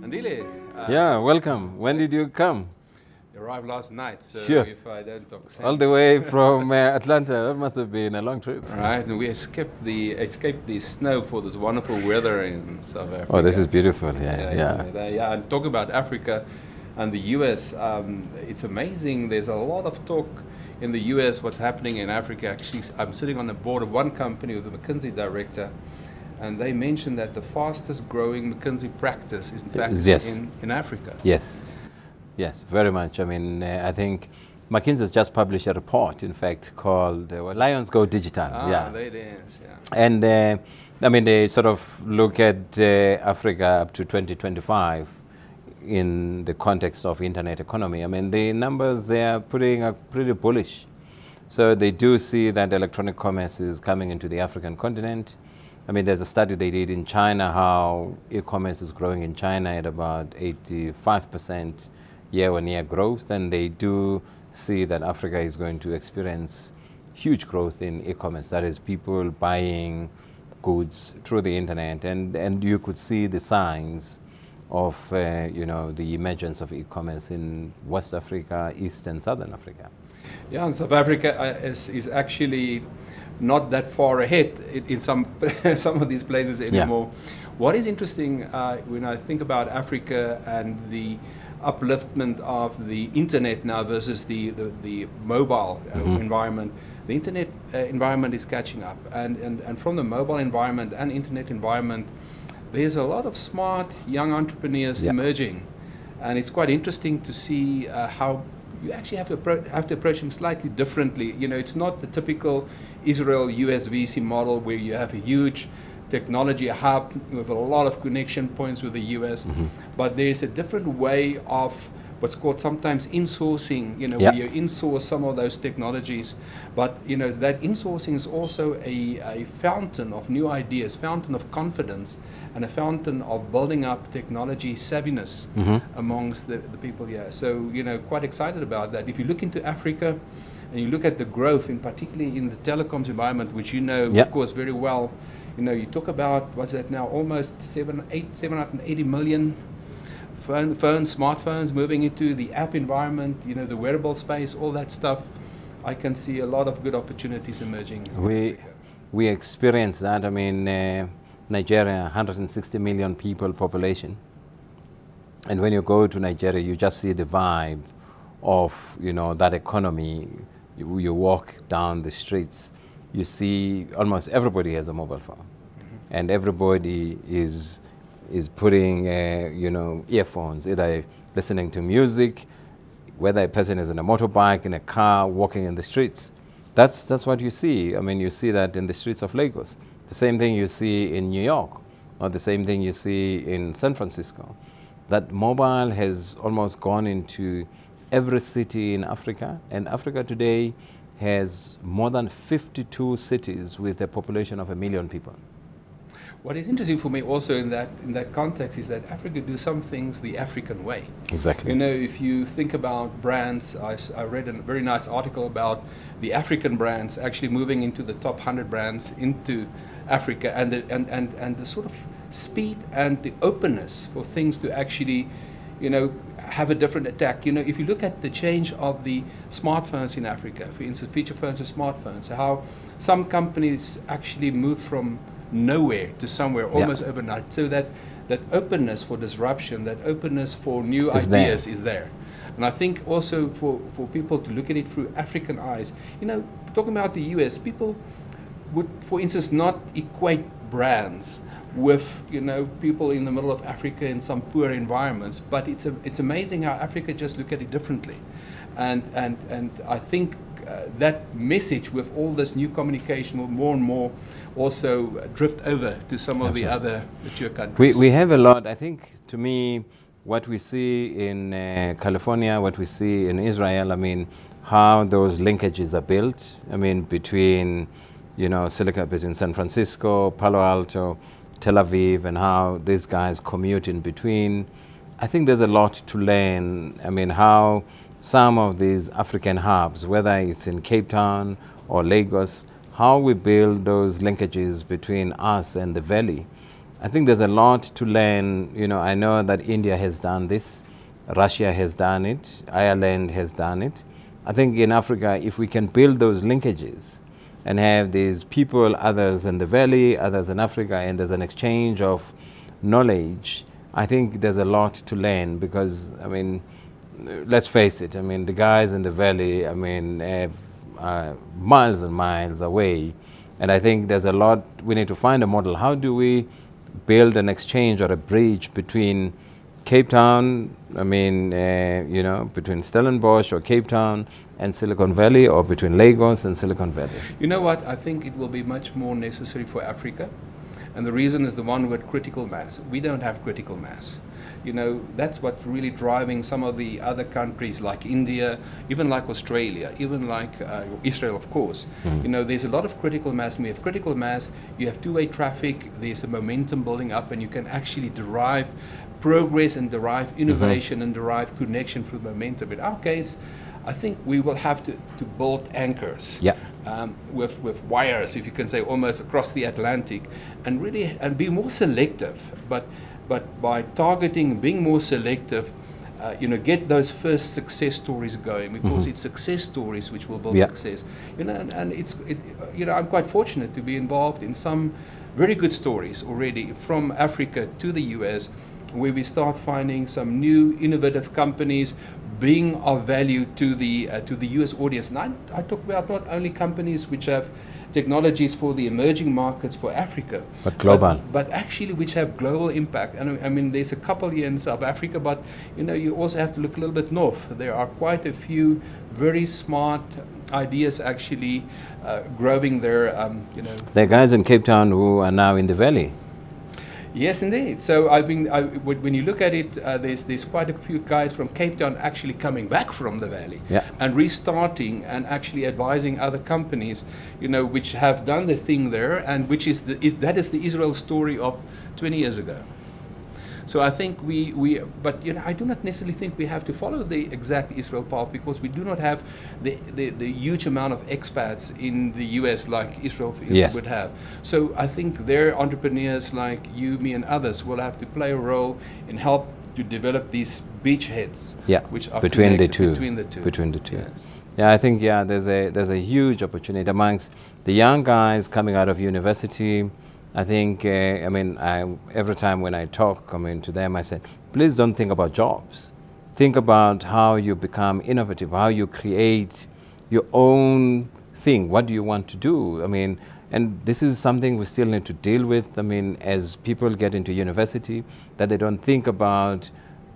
Andile. Yeah, welcome. When did you come? Arrived last night, so Sure. if I don't talk sense. All the way from Atlanta. That must have been a long trip. Right, and we escaped the snow for this wonderful weather in South Africa. Oh, this is beautiful. Yeah. And talk about Africa and the US. It's amazing. There's a lot of talk in the US what's happening in Africa. Actually, I'm sitting on the board of one company with the McKinsey director, and they mentioned that the fastest growing McKinsey practice is in fact in Africa. Yes, very much. I mean, I think McKinsey has just published a report, in fact, called Lions Go Digital. There it is, yeah. And I mean, they sort of look at Africa up to 2025 in the context of internet economy. I mean, the numbers they are putting are pretty bullish. So they do see that electronic commerce is coming into the African continent. I mean, there's a study they did in China, how e-commerce is growing in China at about 85% year-on-year growth, and they do see that Africa is going to experience huge growth in e-commerce. That is, people buying goods through the internet, and you could see the signs of the emergence of e-commerce in West Africa, East and Southern Africa. Yeah, and South Africa is actually not that far ahead in some some of these places anymore. Yeah. What is interesting when I think about Africa and the upliftment of the internet now versus the mobile environment, the internet environment is catching up, and from the mobile environment and internet environment, there's a lot of smart young entrepreneurs emerging, and it's quite interesting to see how you actually have to approach them slightly differently. You know, it's not the typical Israel-US VC model where you have a huge technology hub with a lot of connection points with the US, but there's a different way of what's called sometimes insourcing, where you insource some of those technologies, but that insourcing is also a fountain of new ideas, fountain of confidence, and a fountain of building up technology savviness amongst the people here. So quite excited about that. If you look into Africa and you look at the growth, particularly in the telecoms environment, which of course very well, you talk about, what's that now, almost 780 million smartphones moving into the app environment, the wearable space, all that stuff. I can see a lot of good opportunities emerging. We experience that. I mean, Nigeria, 160 million people population. And when you go to Nigeria, you just see the vibe of, that economy. You walk down the streets, you see almost everybody has a mobile phone, and everybody is putting earphones, either listening to music, whether a person is in a motorbike, in a car, walking in the streets. That's what you see. I mean, you see that in the streets of Lagos. The same thing you see in New York, or the same thing you see in San Francisco. That mobile has almost gone into every city in Africa, and Africa today has more than 52 cities with a population of 1 million people. What is interesting for me also in that context is that Africa do some things the African way. Exactly. If you think about brands, I read a very nice article about the African brands actually moving into the top 100 brands into Africa, and the sort of speed and the openness for things to actually have a different attack. If you look at the change of the smartphones in Africa, for instance, feature phones to smartphones, how some companies actually move from nowhere to somewhere almost overnight. So that openness for disruption, that openness for new ideas is there. And I think also for people to look at it through African eyes, talking about the US, people would, for instance, not equate brands with people in the middle of Africa in some poor environments, but it's amazing how Africa just look at it differently, and I think that message with all this new communication will more and more also drift over to some of the other mature countries. We have a lot. I think, to me, what we see in California, what we see in Israel, I mean, how those linkages are built. I mean, between between San Francisco, Palo Alto, Tel Aviv, and how these guys commute in between. I think there's a lot to learn. I mean, how some of these African hubs, whether it's in Cape Town or Lagos, how we build those linkages between us and the valley. I think there's a lot to learn. You know, I know that India has done this, Russia has done it, Ireland has done it. I think in Africa, if we can build those linkages and have these people, others in the valley, others in Africa, and there's an exchange of knowledge, I think there's a lot to learn because, I mean, let's face it, I mean, the guys in the valley, I mean, have miles and miles away. And I think there's a lot, we need to find a model. How do we build an exchange or a bridge between Cape Town, I mean, you know, between Stellenbosch or Cape Town and Silicon Valley, or between Lagos and Silicon Valley? You know what? I think it will be much more necessary for Africa. And the reason is the one word, critical mass. We don't have critical mass. You know, that's what's really driving some of the other countries like India, even like Australia, even like Israel, of course. You know, there's a lot of critical mass. When we have critical mass, you have two-way traffic, there's a momentum building up, and you can actually derive progress and derive innovation and derive connection through momentum. In our case, I think we will have to build anchors with wires, if you can say, almost across the Atlantic, and really be more selective. But by targeting, being more selective, you know, get those first success stories going, because it's success stories which will build success. You know, and you know, I'm quite fortunate to be involved in some very good stories already from Africa to the US, where we start finding some new innovative companies being of value to the US audience. And I talk about not only companies which have technologies for the emerging markets for Africa, but global, but actually which have global impact. And I mean, there's a couple here in South Africa, but you know, you also have to look a little bit north. There are quite a few very smart ideas actually growing there. You know, there are guys in Cape Town who are now in the valley. Yes, indeed. So when you look at it, there's quite a few guys from Cape Town actually coming back from the valley and restarting and actually advising other companies, you know, which have done the thing there, and which is that is the Israel story of 20 years ago. So I think but you know, I do not necessarily think we have to follow the exact Israel path, because we do not have the huge amount of expats in the US like Israel, for instance, would have. So I think their entrepreneurs like you, me, and others will have to play a role in help to develop these beachheads, which are between the two. Yes. Yeah, I think there's a huge opportunity amongst the young guys coming out of university. I think, I mean, every time when I talk, I mean, to them, I say, please don't think about jobs. Think about how you become innovative, how you create your own thing. What do you want to do? I mean, and this is something we still need to deal with. I mean, as people get into university, that they don't think about,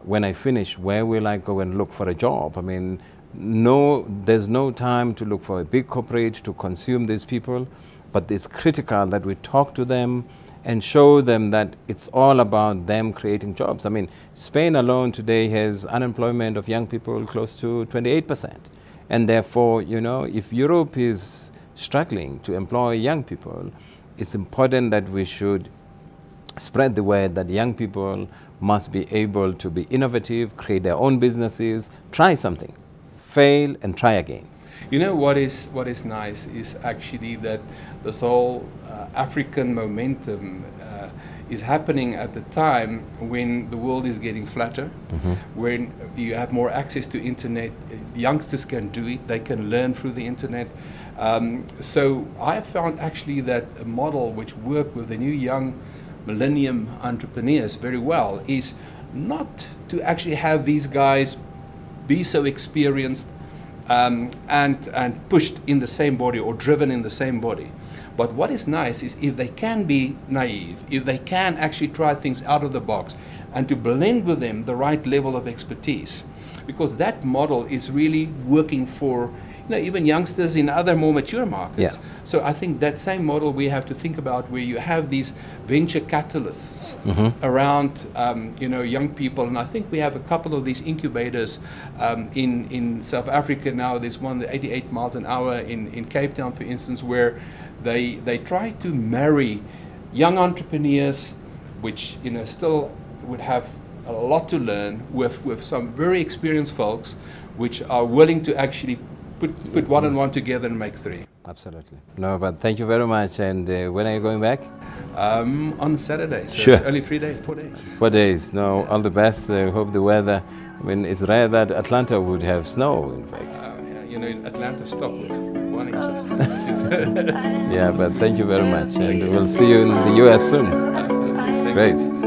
when I finish, where will I go and look for a job? I mean, there's no time to look for a big corporate to consume these people. But it's critical that we talk to them and show them that it's all about them creating jobs. I mean, Spain alone today has unemployment of young people close to 28%. And therefore, you know, if Europe is struggling to employ young people, it's important that we should spread the word that young people must be able to be innovative, create their own businesses, try something, fail and try again. You know, what is nice is actually that this whole African momentum is happening at the time when the world is getting flatter, when you have more access to internet. Youngsters can do it, they can learn through the internet. So I have found actually that a model which worked with the new young millennium entrepreneurs very well is not to actually have these guys be so experienced and pushed in the same body or driven in the same body. But what is nice is if they can be naive, if they can actually try things out of the box, and to blend with them the right level of expertise, because that model is really working for, you know, even youngsters in other more mature markets. So I think that same model we have to think about, where you have these venture catalysts around you know, young people. And I think we have a couple of these incubators in South Africa now. There's one at 88 miles an hour in Cape Town, for instance, where they try to marry young entrepreneurs, which, you know, still would have a lot to learn, with some very experienced folks which are willing to actually put one and one together and make three. Absolutely. No, but thank you very much. And when are you going back? On Saturday. So Sure. it's only 4 days. 4 days. No, all the best. Hope the weather. I mean, it's rare that Atlanta would have snow, in fact. Yeah, you know, in Atlanta, stop with 1 inch of snow. Yeah, but thank you very much. And we'll see you in the US soon. Absolutely. Thank you. Great.